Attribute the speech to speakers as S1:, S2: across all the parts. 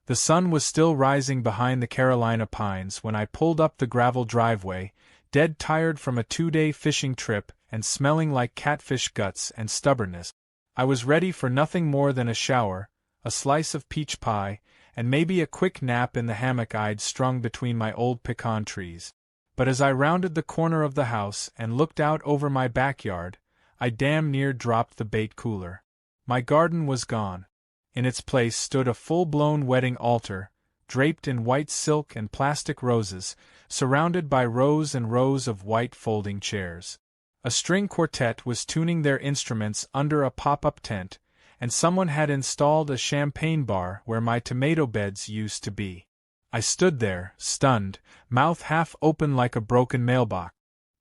S1: The sun was still rising behind the Carolina pines when I pulled up the gravel driveway, dead tired from a 2-day fishing trip and smelling like catfish guts and stubbornness. I was ready for nothing more than a shower, a slice of peach pie, and maybe a quick nap in the hammock I'd strung between my old pecan trees. But as I rounded the corner of the house and looked out over my backyard, I damn near dropped the bait cooler. My garden was gone. In its place stood a full-blown wedding altar, draped in white silk and plastic roses, surrounded by rows and rows of white folding chairs. A string quartet was tuning their instruments under a pop-up tent, and someone had installed a champagne bar where my tomato beds used to be. I stood there, stunned, mouth half open like a broken mailbox.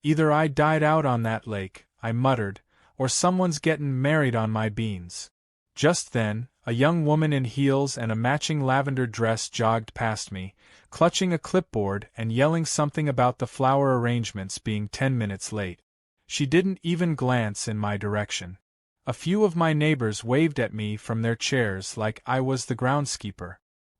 S1: Either I died out on that lake, I muttered, or someone's gettin' married on my beans. Just then, a young woman in heels and a matching lavender dress jogged past me, clutching a clipboard and yelling something about the flower arrangements being 10 minutes late. She didn't even glance in my direction. A few of my neighbors waved at me from their chairs like I was the groundskeeper.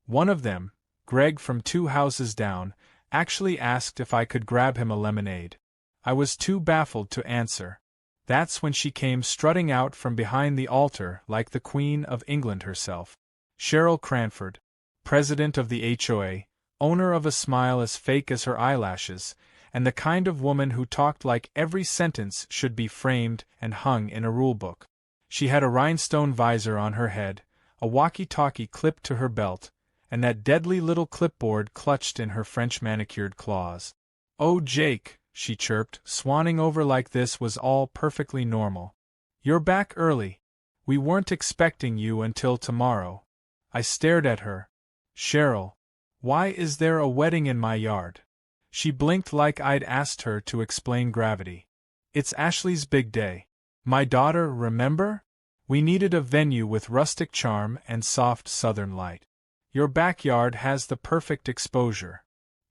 S1: One of them, Greg from 2 houses down, actually asked if I could grab him a lemonade. I was too baffled to answer. That's when she came strutting out from behind the altar like the Queen of England herself. Cheryl Cranford, president of the HOA, owner of a smile as fake as her eyelashes, and the kind of woman who talked like every sentence should be framed and hung in a rulebook. She had a rhinestone visor on her head, a walkie-talkie clipped to her belt, and that deadly little clipboard clutched in her French manicured claws. "Oh, Jake," she chirped, swanning over like this was all perfectly normal. "You're back early. We weren't expecting you until tomorrow." I stared at her. "Cheryl, why is there a wedding in my yard?" She blinked like I'd asked her to explain gravity. "It's Ashley's big day. My daughter, remember? We needed a venue with rustic charm and soft southern light. Your backyard has the perfect exposure.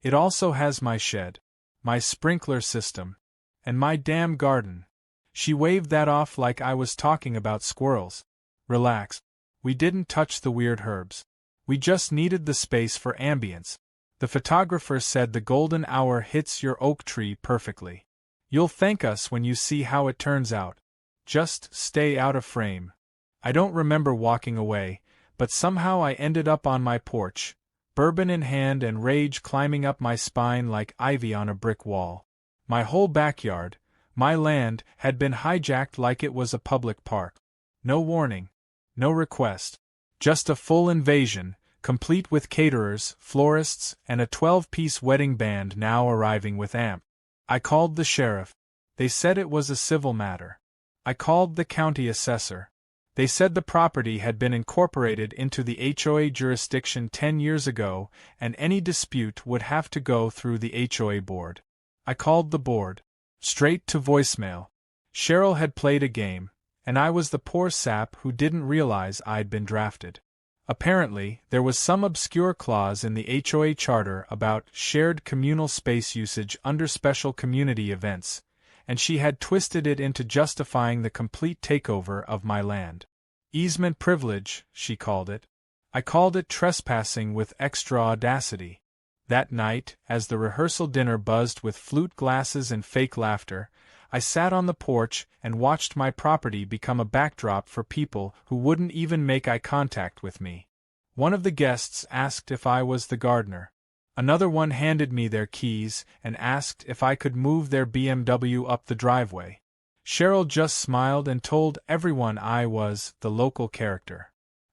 S1: It also has my shed, my sprinkler system, and my damn garden." She waved that off like I was talking about squirrels. "Relax. We didn't touch the weird herbs. We just needed the space for ambience. The photographer said the golden hour hits your oak tree perfectly. You'll thank us when you see how it turns out. Just stay out of frame." I don't remember walking away, but somehow I ended up on my porch, bourbon in hand and rage climbing up my spine like ivy on a brick wall. My whole backyard, my land, had been hijacked like it was a public park. No warning, no request. Just a full invasion, complete with caterers, florists, and a 12-piece wedding band now arriving with amp. I called the sheriff. They said it was a civil matter. I called the county assessor. They said the property had been incorporated into the HOA jurisdiction 10 years ago, and any dispute would have to go through the HOA board. I called the board. Straight to voicemail. Cheryl had played a game, and I was the poor sap who didn't realize I'd been drafted. Apparently, there was some obscure clause in the HOA charter about shared communal space usage under special community events, and she had twisted it into justifying the complete takeover of my land. Easement privilege, she called it. I called it trespassing with extra audacity. That night, as the rehearsal dinner buzzed with flute glasses and fake laughter, I sat on the porch and watched my property become a backdrop for people who wouldn't even make eye contact with me. One of the guests asked if I was the gardener. Another one handed me their keys and asked if I could move their BMW up the driveway. Cheryl just smiled and told everyone I was the local character.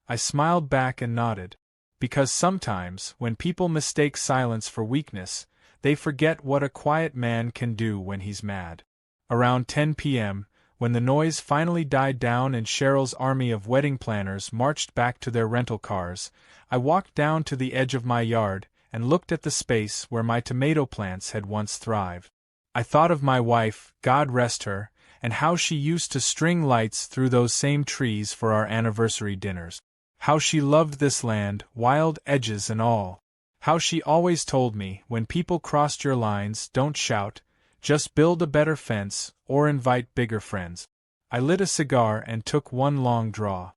S1: I smiled back and nodded. Because sometimes, when people mistake silence for weakness, they forget what a quiet man can do when he's mad. Around 10 p.m., when the noise finally died down and Cheryl's army of wedding planners marched back to their rental cars, I walked down to the edge of my yard and looked at the space where my tomato plants had once thrived. I thought of my wife, God rest her, and how she used to string lights through those same trees for our anniversary dinners. How she loved this land, wild edges and all. How she always told me, when people crossed your lines, don't shout, just build a better fence, or invite bigger friends. I lit a cigar and took one long draw.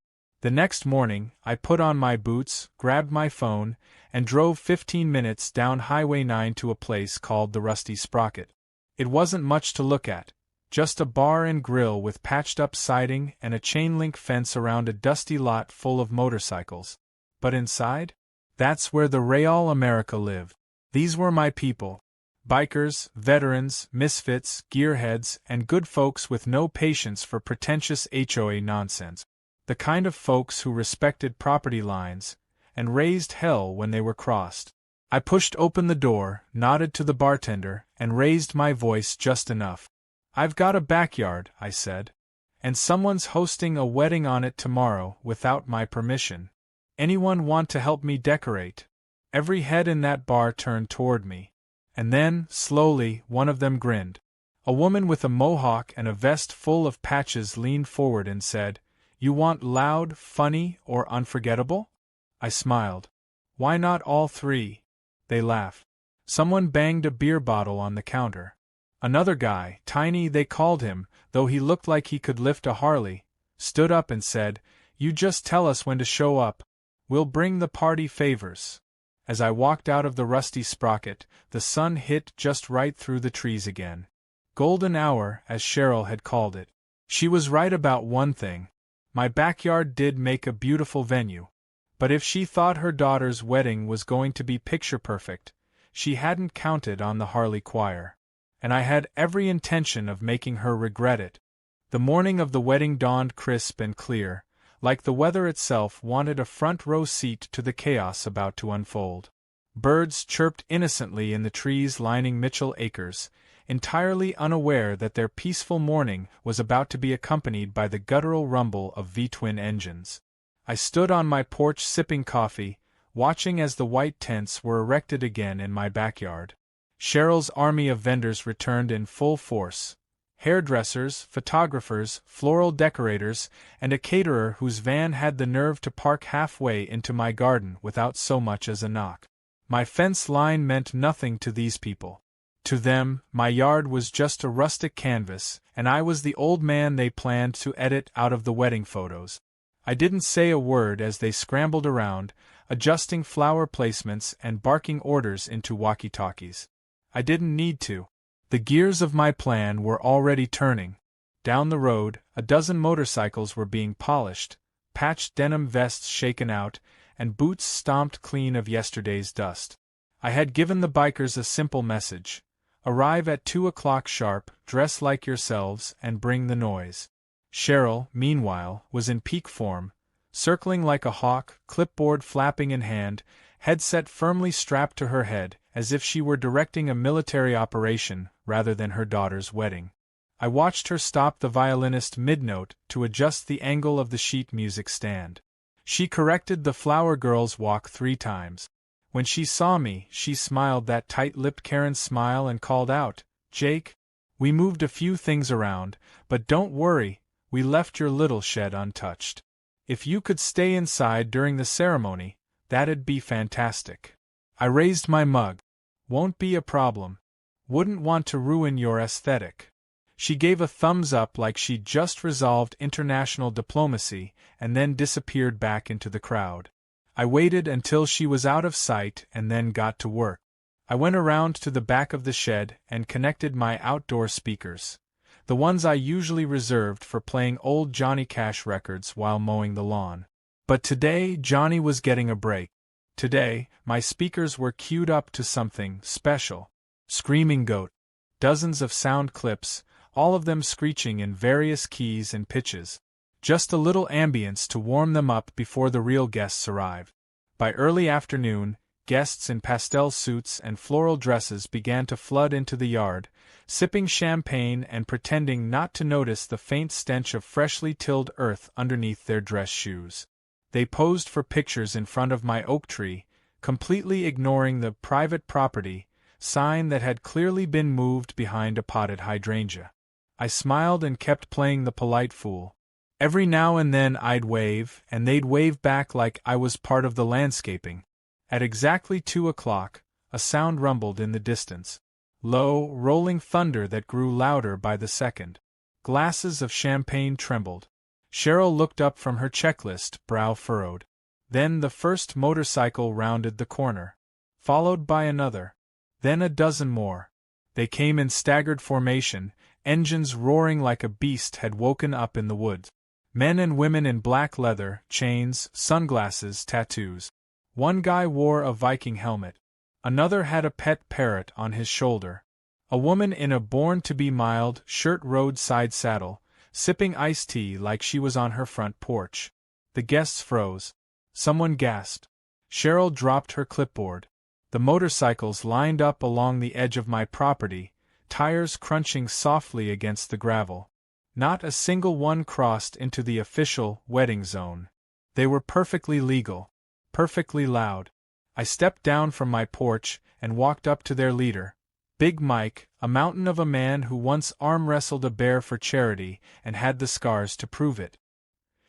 S1: The next morning, I put on my boots, grabbed my phone, and drove 15 minutes down Highway 9 to a place called the Rusty Sprocket. It wasn't much to look at, just a bar and grill with patched-up siding and a chain-link fence around a dusty lot full of motorcycles. But inside? That's where the Real America lived. These were my people. Bikers, veterans, misfits, gearheads, and good folks with no patience for pretentious HOA nonsense. The kind of folks who respected property lines, and raised hell when they were crossed. I pushed open the door, nodded to the bartender, and raised my voice just enough. "I've got a backyard," I said. "And someone's hosting a wedding on it tomorrow without my permission. Anyone want to help me decorate?" Every head in that bar turned toward me. And then, slowly, one of them grinned. A woman with a mohawk and a vest full of patches leaned forward and said, "You want loud, funny, or unforgettable?" I smiled. "Why not all three?" They laughed. Someone banged a beer bottle on the counter. Another guy, Tiny they called him, though he looked like he could lift a Harley, stood up and said, "You just tell us when to show up. We'll bring the party favors." As I walked out of the Rusty Sprocket, the sun hit just right through the trees again. Golden hour, as Cheryl had called it. She was right about one thing. My backyard did make a beautiful venue. But if she thought her daughter's wedding was going to be picture-perfect, she hadn't counted on the Harley Choir. And I had every intention of making her regret it. The morning of the wedding dawned crisp and clear, like the weather itself wanted a front-row seat to the chaos about to unfold. Birds chirped innocently in the trees lining Mitchell Acres, entirely unaware that their peaceful morning was about to be accompanied by the guttural rumble of V-twin engines. I stood on my porch sipping coffee, watching as the white tents were erected again in my backyard. Cheryl's army of vendors returned in full force. Hairdressers, photographers, floral decorators, and a caterer whose van had the nerve to park halfway into my garden without so much as a knock. My fence line meant nothing to these people. To them, my yard was just a rustic canvas, and I was the old man they planned to edit out of the wedding photos. I didn't say a word as they scrambled around, adjusting flower placements and barking orders into walkie-talkies. I didn't need to. The gears of my plan were already turning. Down the road, a dozen motorcycles were being polished, patched denim vests shaken out, and boots stomped clean of yesterday's dust. I had given the bikers a simple message. Arrive at 2 o'clock sharp, dress like yourselves, and bring the noise. Cheryl, meanwhile, was in peak form, circling like a hawk, clipboard flapping in hand, headset firmly strapped to her head, as if she were directing a military operation rather than her daughter's wedding. I watched her stop the violinist mid-note to adjust the angle of the sheet music stand. She corrected the flower girl's walk 3 times. When she saw me, she smiled that tight-lipped Karen smile and called out, "Jake, we moved a few things around, but don't worry, we left your little shed untouched. If you could stay inside during the ceremony, that'd be fantastic." I raised my mug. "Won't be a problem. Wouldn't want to ruin your aesthetic." She gave a thumbs up like she'd just resolved international diplomacy and then disappeared back into the crowd. I waited until she was out of sight and then got to work. I went around to the back of the shed and connected my outdoor speakers, the ones I usually reserved for playing old Johnny Cash records while mowing the lawn. But today Johnny was getting a break. Today, my speakers were queued up to something special. Screaming Goat. Dozens of sound clips, all of them screeching in various keys and pitches. Just a little ambience to warm them up before the real guests arrived. By early afternoon, guests in pastel suits and floral dresses began to flood into the yard, sipping champagne and pretending not to notice the faint stench of freshly tilled earth underneath their dress shoes. They posed for pictures in front of my oak tree, completely ignoring the private property sign that had clearly been moved behind a potted hydrangea. I smiled and kept playing the polite fool. Every now and then I'd wave, and they'd wave back like I was part of the landscaping. At exactly 2 o'clock, a sound rumbled in the distance. Low, rolling thunder that grew louder by the second. Glasses of champagne trembled. Cheryl looked up from her checklist, brow furrowed. Then the first motorcycle rounded the corner. Followed by another. Then a dozen more. They came in staggered formation, engines roaring like a beast had woken up in the woods. Men and women in black leather, chains, sunglasses, tattoos. One guy wore a Viking helmet. Another had a pet parrot on his shoulder. A woman in a born-to-be-mild shirt roadside saddle, sipping iced tea like she was on her front porch. The guests froze. Someone gasped. Cheryl dropped her clipboard. The motorcycles lined up along the edge of my property, tires crunching softly against the gravel. Not a single one crossed into the official wedding zone. They were perfectly legal. Perfectly loud. I stepped down from my porch and walked up to their leader, Big Mike, a mountain of a man who once arm-wrestled a bear for charity and had the scars to prove it.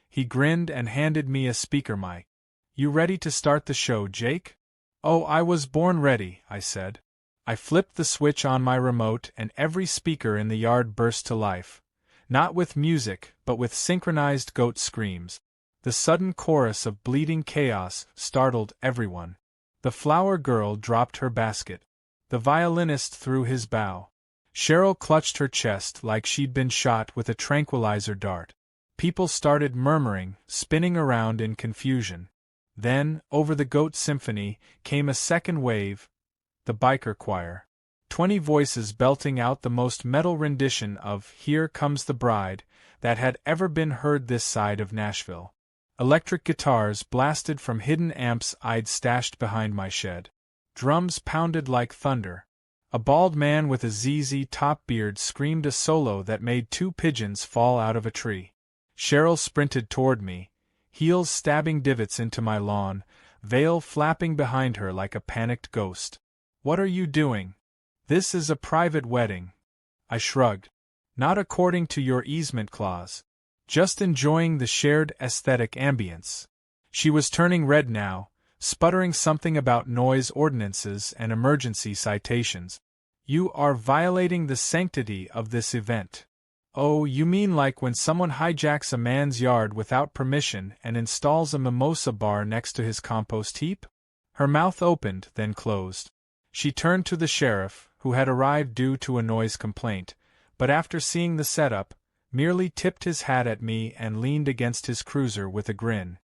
S1: He grinned and handed me a speaker mic. "You ready to start the show, Jake?" "Oh, I was born ready," I said. I flipped the switch on my remote and every speaker in the yard burst to life. Not with music, but with synchronized goat screams. The sudden chorus of bleating chaos startled everyone. The flower girl dropped her basket. The violinist threw his bow. Cheryl clutched her chest like she'd been shot with a tranquilizer dart. People started murmuring, spinning around in confusion. Then, over the goat symphony, came a second wave. The biker choir. 20 voices belting out the most metal rendition of "Here Comes the Bride" that had ever been heard this side of Nashville. Electric guitars blasted from hidden amps I'd stashed behind my shed. Drums pounded like thunder. A bald man with a ZZ Top beard screamed a solo that made 2 pigeons fall out of a tree. Cheryl sprinted toward me, heels stabbing divots into my lawn, veil flapping behind her like a panicked ghost. "What are you doing? This is a private wedding." I shrugged. "Not according to your easement clause. Just enjoying the shared aesthetic ambience." She was turning red now, sputtering something about noise ordinances and emergency citations. "You are violating the sanctity of this event." "Oh, you mean like when someone hijacks a man's yard without permission and installs a mimosa bar next to his compost heap?" Her mouth opened, then closed. She turned to the sheriff, who had arrived due to a noise complaint, but after seeing the setup, merely tipped his hat at me and leaned against his cruiser with a grin.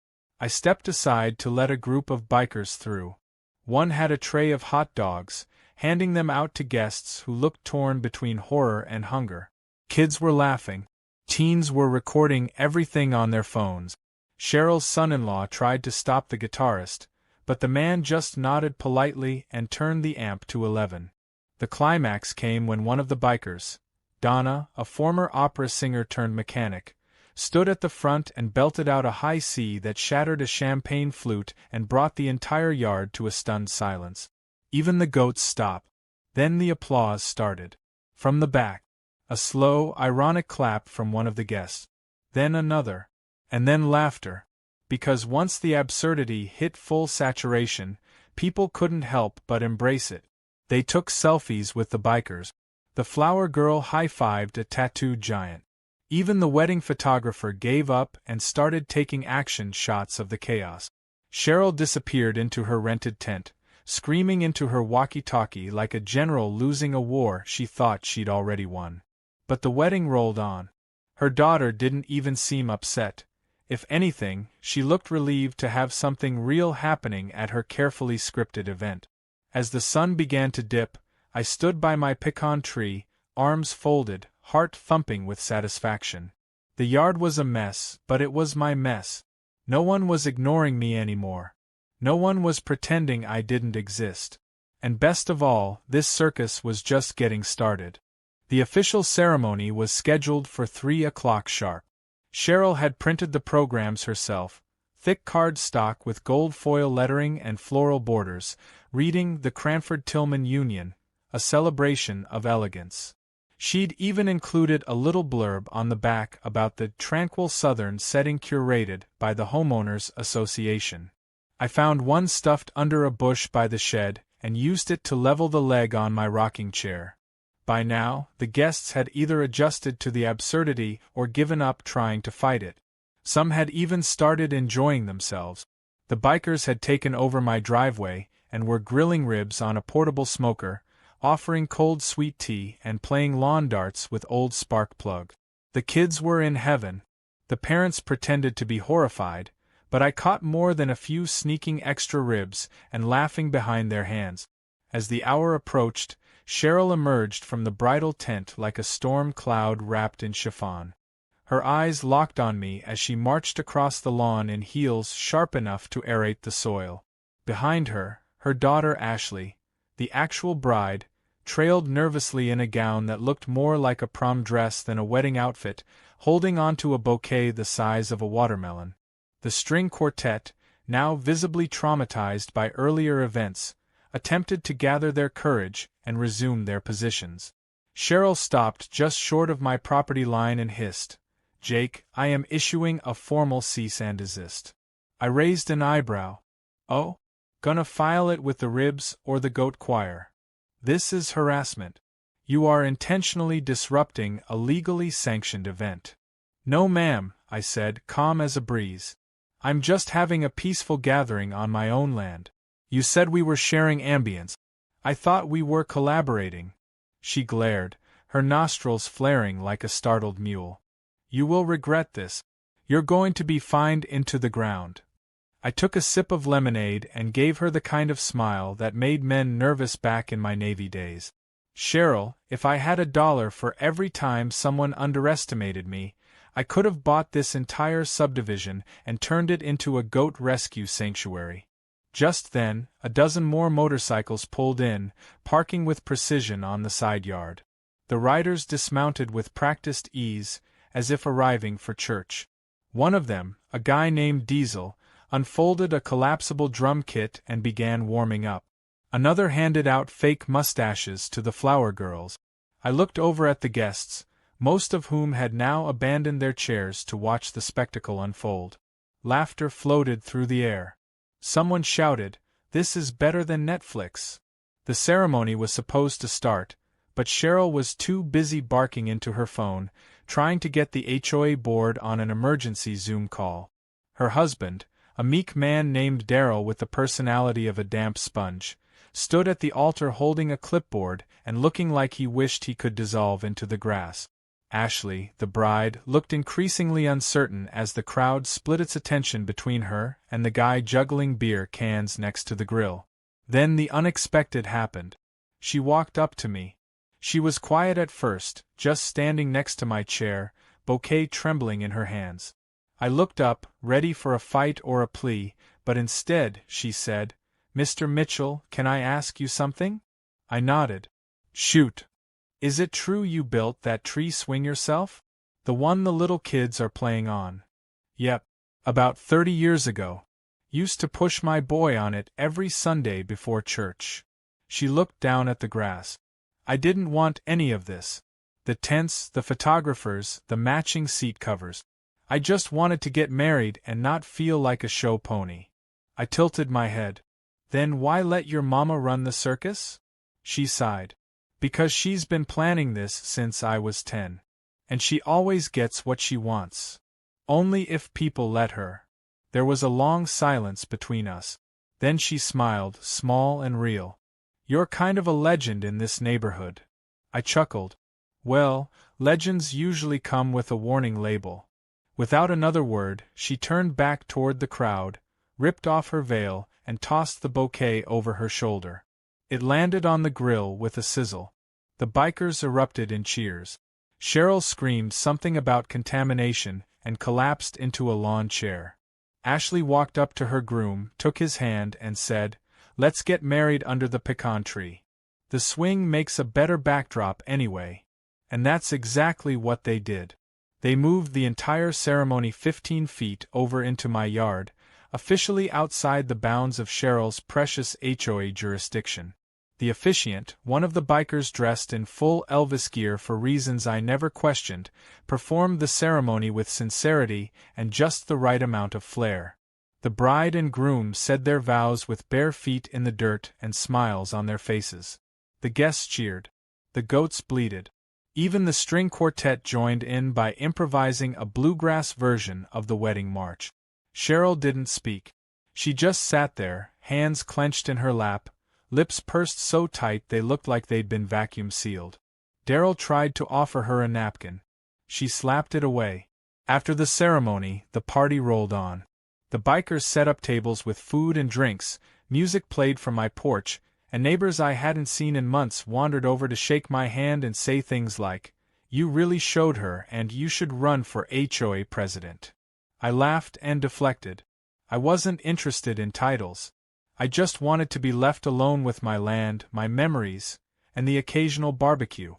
S1: I stepped aside to let a group of bikers through. One had a tray of hot dogs, handing them out to guests who looked torn between horror and hunger. Kids were laughing. Teens were recording everything on their phones. Cheryl's son-in-law tried to stop the guitarist, but the man just nodded politely and turned the amp to 11. The climax came when one of the bikers, Donna, a former opera singer turned mechanic, stood at the front and belted out a high C that shattered a champagne flute and brought the entire yard to a stunned silence. Even the goats stopped. Then the applause started. From the back, a slow, ironic clap from one of the guests. Then another. And then laughter. Because once the absurdity hit full saturation, people couldn't help but embrace it. They took selfies with the bikers. The flower girl high-fived a tattooed giant. Even the wedding photographer gave up and started taking action shots of the chaos. Cheryl disappeared into her rented tent, screaming into her walkie-talkie like a general losing a war she thought she'd already won. But the wedding rolled on. Her daughter didn't even seem upset. If anything, she looked relieved to have something real happening at her carefully scripted event. As the sun began to dip, I stood by my pecan tree, arms folded, heart thumping with satisfaction. The yard was a mess, but it was my mess. No one was ignoring me anymore. No one was pretending I didn't exist. And best of all, this circus was just getting started. The official ceremony was scheduled for 3 o'clock sharp. Cheryl had printed the programs herself, thick cardstock with gold foil lettering and floral borders, reading "The Cranford-Tillman Union, a celebration of elegance." She'd even included a little blurb on the back about the tranquil southern setting curated by the Homeowners Association. I found one stuffed under a bush by the shed and used it to level the leg on my rocking chair. By now, the guests had either adjusted to the absurdity or given up trying to fight it. Some had even started enjoying themselves. The bikers had taken over my driveway and were grilling ribs on a portable smoker, offering cold sweet tea and playing lawn darts with old spark plugs. The kids were in heaven. The parents pretended to be horrified, but I caught more than a few sneaking extra ribs and laughing behind their hands. As the hour approached, Cheryl emerged from the bridal tent like a storm cloud wrapped in chiffon. Her eyes locked on me as she marched across the lawn in heels sharp enough to aerate the soil. Behind her, her daughter Ashley, the actual bride, trailed nervously in a gown that looked more like a prom dress than a wedding outfit, holding onto a bouquet the size of a watermelon. The string quartet, now visibly traumatized by earlier events, attempted to gather their courage and resume their positions. Cheryl stopped just short of my property line and hissed, "Jake, I am issuing a formal cease and desist." I raised an eyebrow. "Oh? Gonna file it with the ribs or the goat choir? This is harassment. You are intentionally disrupting a legally sanctioned event." "No ma'am," I said, calm as a breeze. "I'm just having a peaceful gathering on my own land. You said we were sharing ambience. I thought we were collaborating." She glared, her nostrils flaring like a startled mule. "You will regret this. You're going to be fined into the ground." I took a sip of lemonade and gave her the kind of smile that made men nervous back in my Navy days. "Cheryl, if I had $1 for every time someone underestimated me, I could have bought this entire subdivision and turned it into a goat rescue sanctuary." Just then, a dozen more motorcycles pulled in, parking with precision on the side yard. The riders dismounted with practiced ease, as if arriving for church. One of them, a guy named Diesel, unfolded a collapsible drum kit and began warming up. Another handed out fake mustaches to the flower girls. I looked over at the guests, most of whom had now abandoned their chairs to watch the spectacle unfold. Laughter floated through the air. Someone shouted, "This is better than Netflix." The ceremony was supposed to start, but Cheryl was too busy barking into her phone, trying to get the HOA board on an emergency Zoom call. Her husband, a meek man named Darryl with the personality of a damp sponge, stood at the altar holding a clipboard and looking like he wished he could dissolve into the grass. Ashley, the bride, looked increasingly uncertain as the crowd split its attention between her and the guy juggling beer cans next to the grill. Then the unexpected happened. She walked up to me. She was quiet at first, just standing next to my chair, bouquet trembling in her hands. I looked up, ready for a fight or a plea, but instead, she said, "Mr. Mitchell, can I ask you something?" I nodded. "Shoot. Is it true you built that tree swing yourself? The one the little kids are playing on?" "Yep. About 30 years ago. Used to push my boy on it every Sunday before church." She looked down at the grass. "I didn't want any of this. The tents, the photographers, the matching seat covers. I just wanted to get married and not feel like a show pony." I tilted my head. "Then why let your mama run the circus?" She sighed. "Because she's been planning this since I was 10. And she always gets what she wants. Only if people let her." There was a long silence between us. Then she smiled, small and real. "You're kind of a legend in this neighborhood." I chuckled. "Well, legends usually come with a warning label." Without another word, she turned back toward the crowd, ripped off her veil, and tossed the bouquet over her shoulder. It landed on the grill with a sizzle. The bikers erupted in cheers. Cheryl screamed something about contamination and collapsed into a lawn chair. Ashley walked up to her groom, took his hand, and said, "Let's get married under the pecan tree. The swing makes a better backdrop anyway." And that's exactly what they did. They moved the entire ceremony 15 feet over into my yard, officially outside the bounds of Cheryl's precious HOA jurisdiction. The officiant, one of the bikers dressed in full Elvis gear for reasons I never questioned, performed the ceremony with sincerity and just the right amount of flair. The bride and groom said their vows with bare feet in the dirt and smiles on their faces. The guests cheered. The goats bleated. Even the string quartet joined in by improvising a bluegrass version of the wedding march. Cheryl didn't speak. She just sat there, hands clenched in her lap, lips pursed so tight they looked like they'd been vacuum sealed. Darryl tried to offer her a napkin. She slapped it away. After the ceremony, the party rolled on. The bikers set up tables with food and drinks, music played from my porch, and neighbors I hadn't seen in months wandered over to shake my hand and say things like, "You really showed her and you should run for HOA president." I laughed and deflected. I wasn't interested in titles. I just wanted to be left alone with my land, my memories, and the occasional barbecue.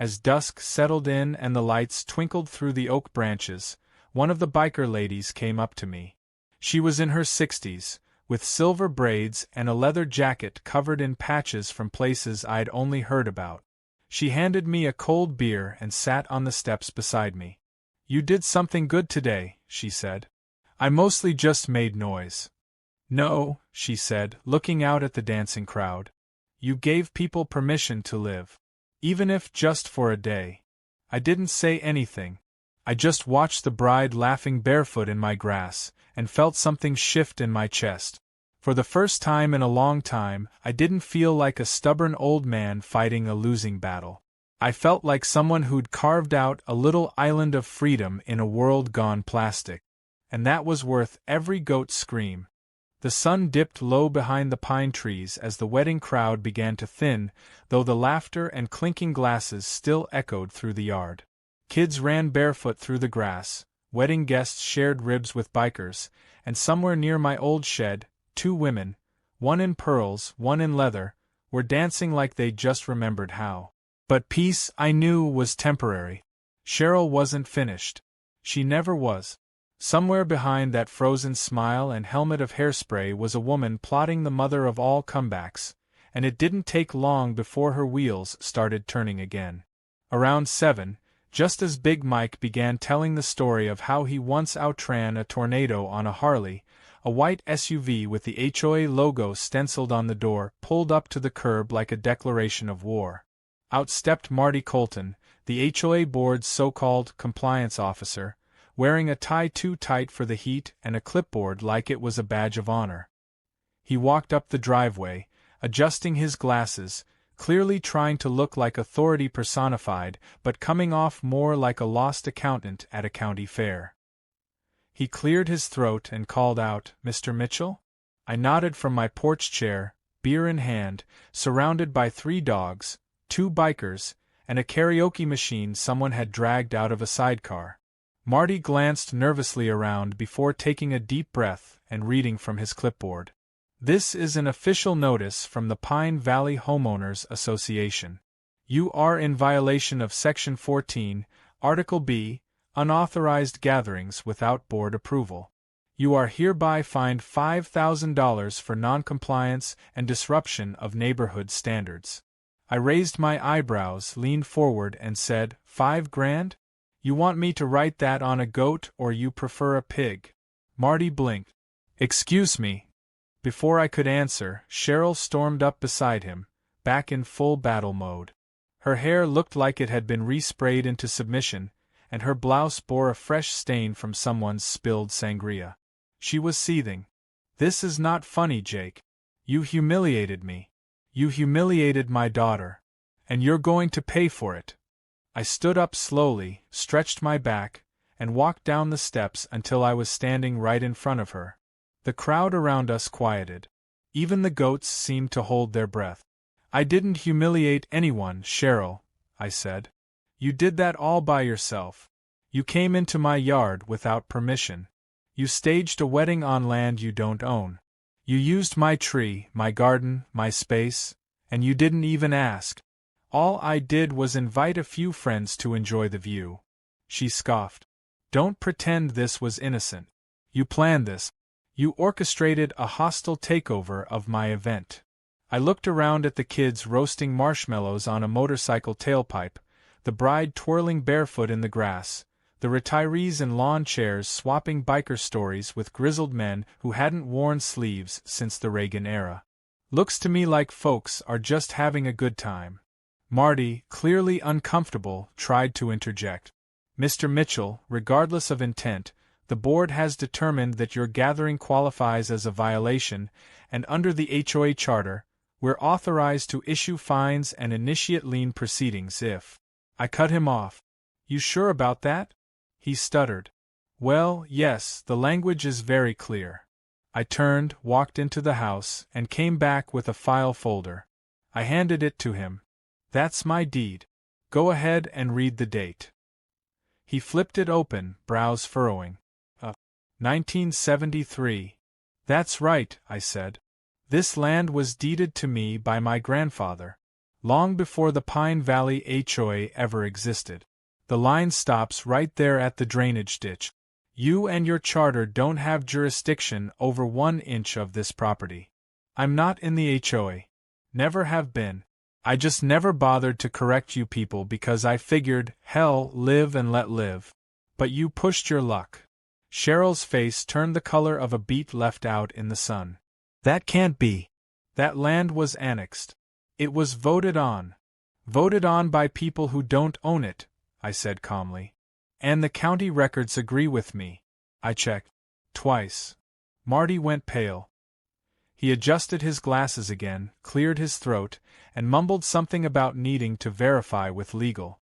S1: As dusk settled in and the lights twinkled through the oak branches, one of the biker ladies came up to me. She was in her 60s, with silver braids and a leather jacket covered in patches from places I'd only heard about. She handed me a cold beer and sat on the steps beside me. "You did something good today," she said. "I mostly just made noise." "No," she said, looking out at the dancing crowd. "You gave people permission to live. Even if just for a day." I didn't say anything. I just watched the bride laughing barefoot in my grass, and felt something shift in my chest. For the first time in a long time, I didn't feel like a stubborn old man fighting a losing battle. I felt like someone who'd carved out a little island of freedom in a world gone plastic. And that was worth every goat's scream. The sun dipped low behind the pine trees as the wedding crowd began to thin, though the laughter and clinking glasses still echoed through the yard. Kids ran barefoot through the grass, wedding guests shared ribs with bikers, and somewhere near my old shed, 2 women, one in pearls, one in leather, were dancing like they'd just remembered how. But peace, I knew, was temporary. Cheryl wasn't finished. She never was. Somewhere behind that frozen smile and helmet of hairspray was a woman plotting the mother of all comebacks, and it didn't take long before her wheels started turning again. Around 7, just as Big Mike began telling the story of how he once outran a tornado on a Harley, a white SUV with the HOA logo stenciled on the door pulled up to the curb like a declaration of war. Out stepped Marty Colton, the HOA board's so-called compliance officer, wearing a tie too tight for the heat and a clipboard like it was a badge of honor. He walked up the driveway, adjusting his glasses, clearly trying to look like authority personified, but coming off more like a lost accountant at a county fair. He cleared his throat and called out, "Mr. Mitchell?" I nodded from my porch chair, beer in hand, surrounded by 3 dogs, 2 bikers, and a karaoke machine someone had dragged out of a sidecar. Marty glanced nervously around before taking a deep breath and reading from his clipboard. "This is an official notice from the Pine Valley Homeowners Association. You are in violation of Section 14, Article B, unauthorized gatherings without board approval. You are hereby fined $5,000 for noncompliance and disruption of neighborhood standards." I raised my eyebrows, leaned forward, and said, $5,000? You want me to write that on a goat or you prefer a pig? Marty blinked. "Excuse me." Before I could answer, Cheryl stormed up beside him, back in full battle mode. Her hair looked like it had been resprayed into submission, and her blouse bore a fresh stain from someone's spilled sangria. She was seething. "This is not funny, Jake. You humiliated me. You humiliated my daughter. And you're going to pay for it." I stood up slowly, stretched my back, and walked down the steps until I was standing right in front of her. The crowd around us quieted. Even the goats seemed to hold their breath. "I didn't humiliate anyone, Cheryl," I said. "You did that all by yourself. You came into my yard without permission. You staged a wedding on land you don't own. You used my tree, my garden, my space, and you didn't even ask. All I did was invite a few friends to enjoy the view." She scoffed. "Don't pretend this was innocent. You planned this. You orchestrated a hostile takeover of my event." I looked around at the kids roasting marshmallows on a motorcycle tailpipe, the bride twirling barefoot in the grass, the retirees in lawn chairs swapping biker stories with grizzled men who hadn't worn sleeves since the Reagan era. "Looks to me like folks are just having a good time. Marty, clearly uncomfortable, tried to interject. Mr. Mitchell, regardless of intent, the board has determined that your gathering qualifies as a violation, and under the HOA charter, we're authorized to issue fines and initiate lien proceedings if... I cut him off. You sure about that? He stuttered. Well, yes, the language is very clear. I turned, walked into the house, and came back with a file folder. I handed it to him. That's my deed. Go ahead and read the date. He flipped it open, brows furrowing. 1973. That's right, I said. This land was deeded to me by my grandfather, long before the Pine Valley HOA ever existed. The line stops right there at the drainage ditch. You and your charter don't have jurisdiction over 1 inch of this property. I'm not in the HOA. Never have been. I just never bothered to correct you people because I figured, hell, live and let live. But you pushed your luck. Cheryl's face turned the color of a beet left out in the sun. That can't be. That land was annexed. It was voted on. Voted on by people who don't own it, I said calmly. And the county records agree with me. I checked. Twice. Marty went pale. He adjusted his glasses again, cleared his throat, and mumbled something about needing to verify with legal.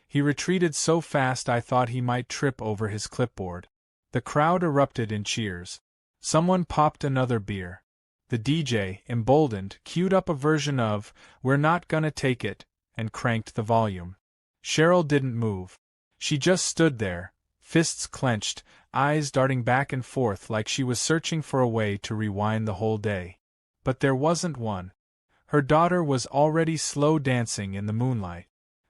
S1: He retreated so fast I thought he might trip over his clipboard. The crowd erupted in cheers. Someone popped another beer. The DJ, emboldened, queued up a version of "We're Not Gonna Take It," and cranked the volume. Cheryl didn't move. She just stood there, fists clenched, eyes darting back and forth like she was searching for a way to rewind the whole day. But there wasn't one. Her daughter was already slow dancing in the moonlight.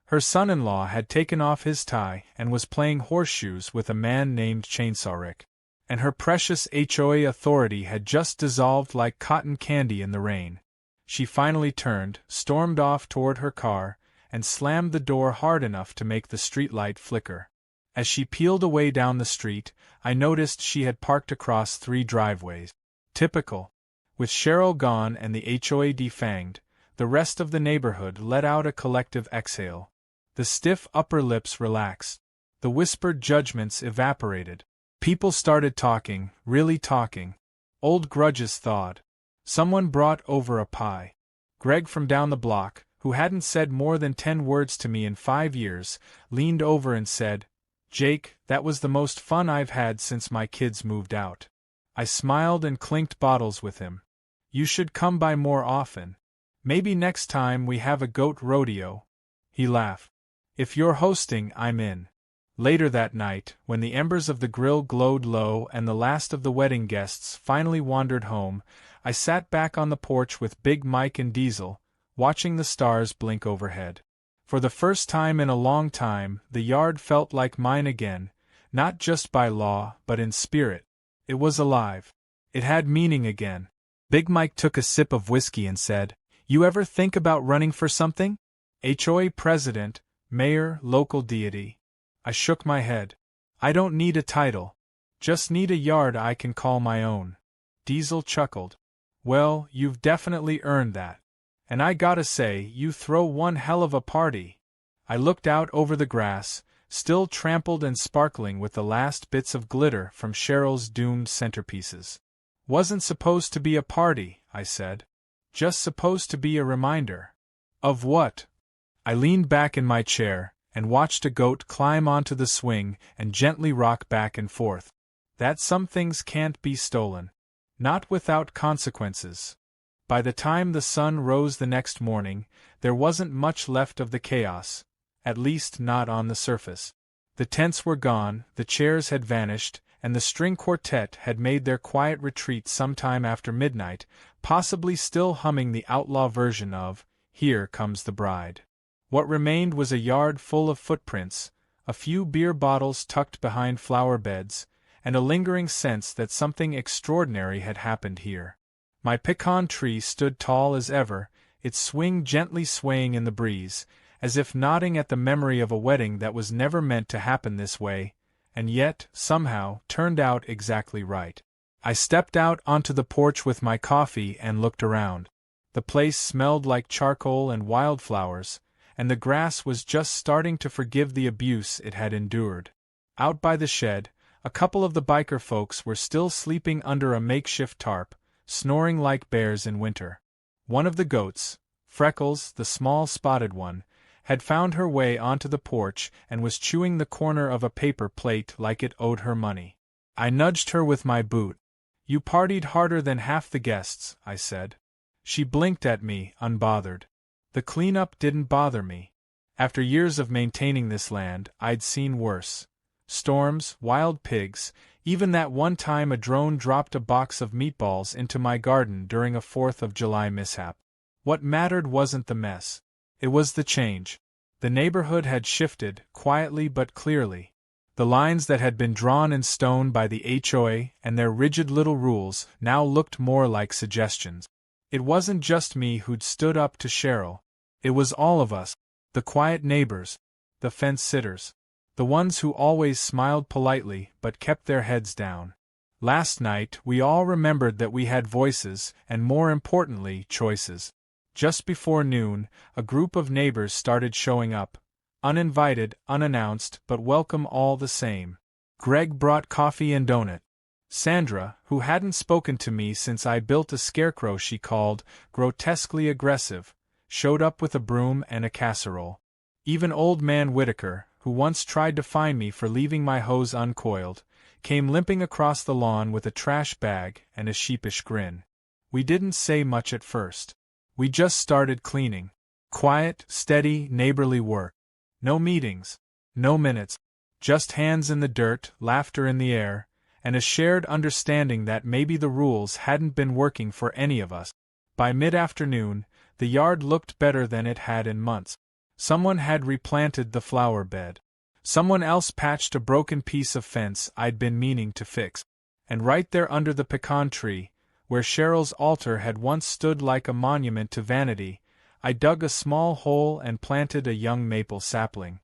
S1: Her son-in-law had taken off his tie and was playing horseshoes with a man named Chainsaw Rick. And her precious HOA authority had just dissolved like cotton candy in the rain. She finally turned, stormed off toward her car, and slammed the door hard enough to make the streetlight flicker. As she peeled away down the street, I noticed she had parked across 3 driveways. Typical. With Cheryl gone and the HOA defanged, the rest of the neighborhood let out a collective exhale. The stiff upper lips relaxed. The whispered judgments evaporated. People started talking, really talking. Old grudges thawed. Someone brought over a pie. Greg from down the block, who hadn't said more than 10 words to me in 5 years, leaned over and said, "Jake, that was the most fun I've had since my kids moved out." I smiled and clinked bottles with him. "You should come by more often. Maybe next time we have a goat rodeo." He laughed. "If you're hosting, I'm in." Later that night, when the embers of the grill glowed low and the last of the wedding guests finally wandered home, I sat back on the porch with Big Mike and Diesel, watching the stars blink overhead. For the first time in a long time, the yard felt like mine again, not just by law, but in spirit. It was alive. It had meaning again. Big Mike took a sip of whiskey and said, "You ever think about running for something? HOA president, mayor, local deity?" I shook my head. "I don't need a title. Just need a yard I can call my own." Diesel chuckled. "Well, you've definitely earned that. And I gotta say, you throw one hell of a party." I looked out over the grass, still trampled and sparkling with the last bits of glitter from Cheryl's doomed centerpieces. "Wasn't supposed to be a party," I said. "Just supposed to be a reminder." "Of what?" I leaned back in my chair and watched a goat climb onto the swing and gently rock back and forth. "That some things can't be stolen. Not without consequences." By the time the sun rose the next morning, there wasn't much left of the chaos, at least not on the surface. The tents were gone, the chairs had vanished, and the string quartet had made their quiet retreat sometime after midnight, possibly still humming the outlaw version of "Here Comes the Bride." What remained was a yard full of footprints, a few beer bottles tucked behind flower beds, and a lingering sense that something extraordinary had happened here. My pecan tree stood tall as ever, its swing gently swaying in the breeze, as if nodding at the memory of a wedding that was never meant to happen this way, and yet, somehow, turned out exactly right. I stepped out onto the porch with my coffee and looked around. The place smelled like charcoal and wildflowers, and the grass was just starting to forgive the abuse it had endured. Out by the shed, a couple of the biker folks were still sleeping under a makeshift tarp, snoring like bears in winter. One of the goats, Freckles, the small spotted one, had found her way onto the porch and was chewing the corner of a paper plate like it owed her money. I nudged her with my boot. "You partied harder than half the guests," I said. She blinked at me, unbothered. The cleanup didn't bother me. After years of maintaining this land, I'd seen worse. Storms, wild pigs, even that one time a drone dropped a box of meatballs into my garden during a 4th of July mishap. What mattered wasn't the mess. It was the change. The neighborhood had shifted, quietly but clearly. The lines that had been drawn in stone by the HOA and their rigid little rules now looked more like suggestions. It wasn't just me who'd stood up to Cheryl. It was all of us. The quiet neighbors. The fence-sitters. The ones who always smiled politely but kept their heads down. Last night we all remembered that we had voices and, more importantly, choices. Just before noon, a group of neighbors started showing up. Uninvited, unannounced, but welcome all the same. Greg brought coffee and donut. Sandra, who hadn't spoken to me since I built a scarecrow she called grotesquely aggressive, showed up with a broom and a casserole. Even old man Whitaker, who once tried to fine me for leaving my hose uncoiled, came limping across the lawn with a trash bag and a sheepish grin. We didn't say much at first. We just started cleaning. Quiet, steady, neighborly work. No meetings. No minutes. Just hands in the dirt, laughter in the air, and a shared understanding that maybe the rules hadn't been working for any of us. By mid-afternoon, the yard looked better than it had in months. Someone had replanted the flower bed. Someone else patched a broken piece of fence I'd been meaning to fix. And right there under the pecan tree, where Cheryl's altar had once stood like a monument to vanity, I dug a small hole and planted a young maple sapling.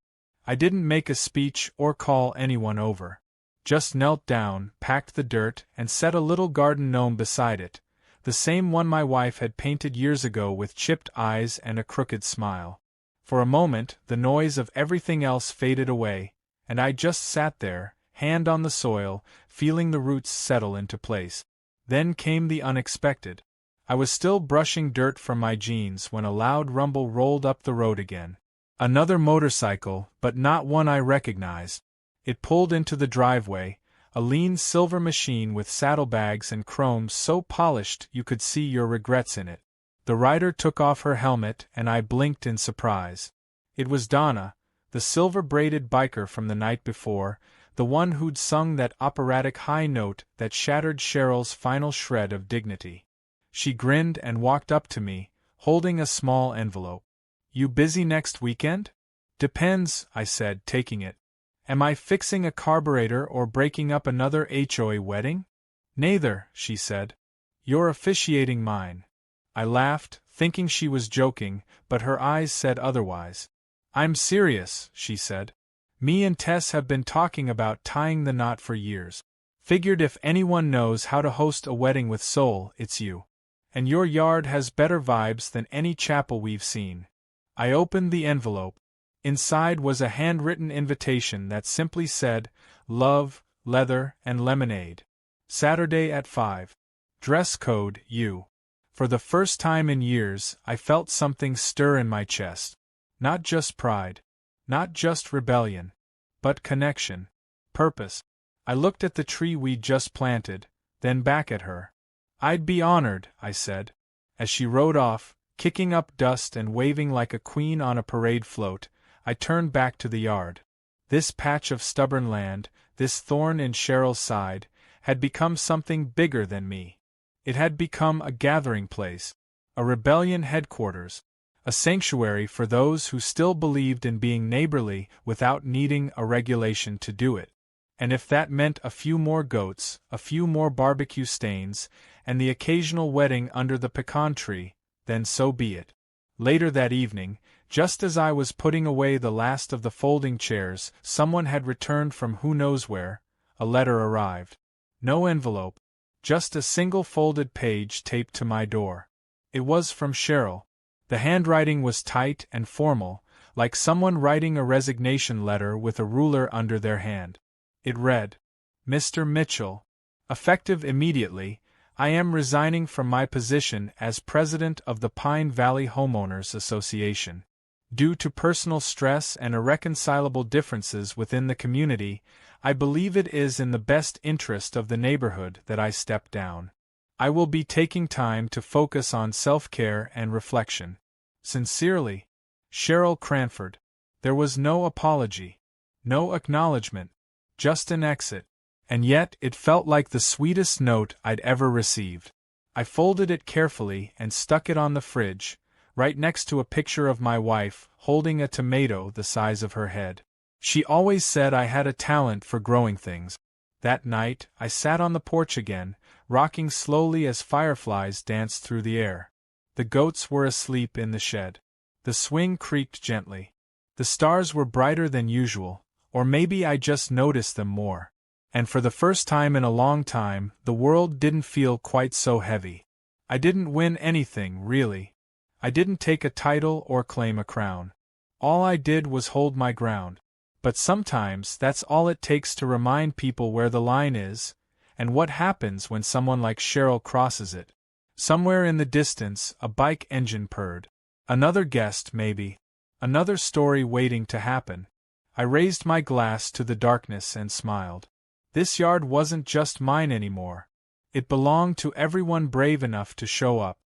S1: I didn't make a speech or call anyone over. Just knelt down, packed the dirt, and set a little garden gnome beside it, the same one my wife had painted years ago with chipped eyes and a crooked smile. For a moment, the noise of everything else faded away, and I just sat there, hand on the soil, feeling the roots settle into place. Then came the unexpected. I was still brushing dirt from my jeans when a loud rumble rolled up the road again. Another motorcycle, but not one I recognized. It pulled into the driveway, a lean silver machine with saddlebags and chrome so polished you could see your regrets in it. The rider took off her helmet and I blinked in surprise. It was Donna, the silver-braided biker from the night before, the one who'd sung that operatic high note that shattered Cheryl's final shred of dignity. She grinned and walked up to me, holding a small envelope. "You busy next weekend?" "Depends," I said, taking it. "Am I fixing a carburetor or breaking up another HOA wedding?" "Neither," she said. "You're officiating mine." I laughed, thinking she was joking, but her eyes said otherwise. "I'm serious," she said. "Me and Tess have been talking about tying the knot for years. Figured if anyone knows how to host a wedding with soul, it's you. And your yard has better vibes than any chapel we've seen." I opened the envelope. Inside was a handwritten invitation that simply said, "Love, leather, and lemonade. Saturday at 5. Dress code, you." For the first time in years, I felt something stir in my chest. Not just pride. Not just rebellion. But connection. Purpose. I looked at the tree we'd just planted, then back at her. "I'd be honored," I said. As she rode off, kicking up dust and waving like a queen on a parade float, I turned back to the yard. This patch of stubborn land, this thorn in Cheryl's side, had become something bigger than me. It had become a gathering place, a rebellion headquarters, a sanctuary for those who still believed in being neighborly without needing a regulation to do it. And if that meant a few more goats, a few more barbecue stains, and the occasional wedding under the pecan tree, then so be it. Later that evening, just as I was putting away the last of the folding chairs someone had returned from who knows where, a letter arrived. No envelope. Just a single folded page taped to my door. It was from Cheryl. The handwriting was tight and formal, like someone writing a resignation letter with a ruler under their hand. It read, "Mr. Mitchell, effective immediately, I am resigning from my position as president of the Pine Valley Homeowners Association. Due to personal stress and irreconcilable differences within the community, I believe it is in the best interest of the neighborhood that I step down. I will be taking time to focus on self-care and reflection. Sincerely, Cheryl Cranford." There was no apology, no acknowledgement, just an exit, and yet it felt like the sweetest note I'd ever received. I folded it carefully and stuck it on the fridge, right next to a picture of my wife holding a tomato the size of her head. She always said I had a talent for growing things. That night, I sat on the porch again, rocking slowly as fireflies danced through the air. The goats were asleep in the shed. The swing creaked gently. The stars were brighter than usual, or maybe I just noticed them more. And for the first time in a long time, the world didn't feel quite so heavy. I didn't win anything, really. I didn't take a title or claim a crown. All I did was hold my ground. But sometimes that's all it takes to remind people where the line is, and what happens when someone like Cheryl crosses it. Somewhere in the distance, a bike engine purred. Another guest, maybe. Another story waiting to happen. I raised my glass to the darkness and smiled. This yard wasn't just mine anymore. It belonged to everyone brave enough to show up.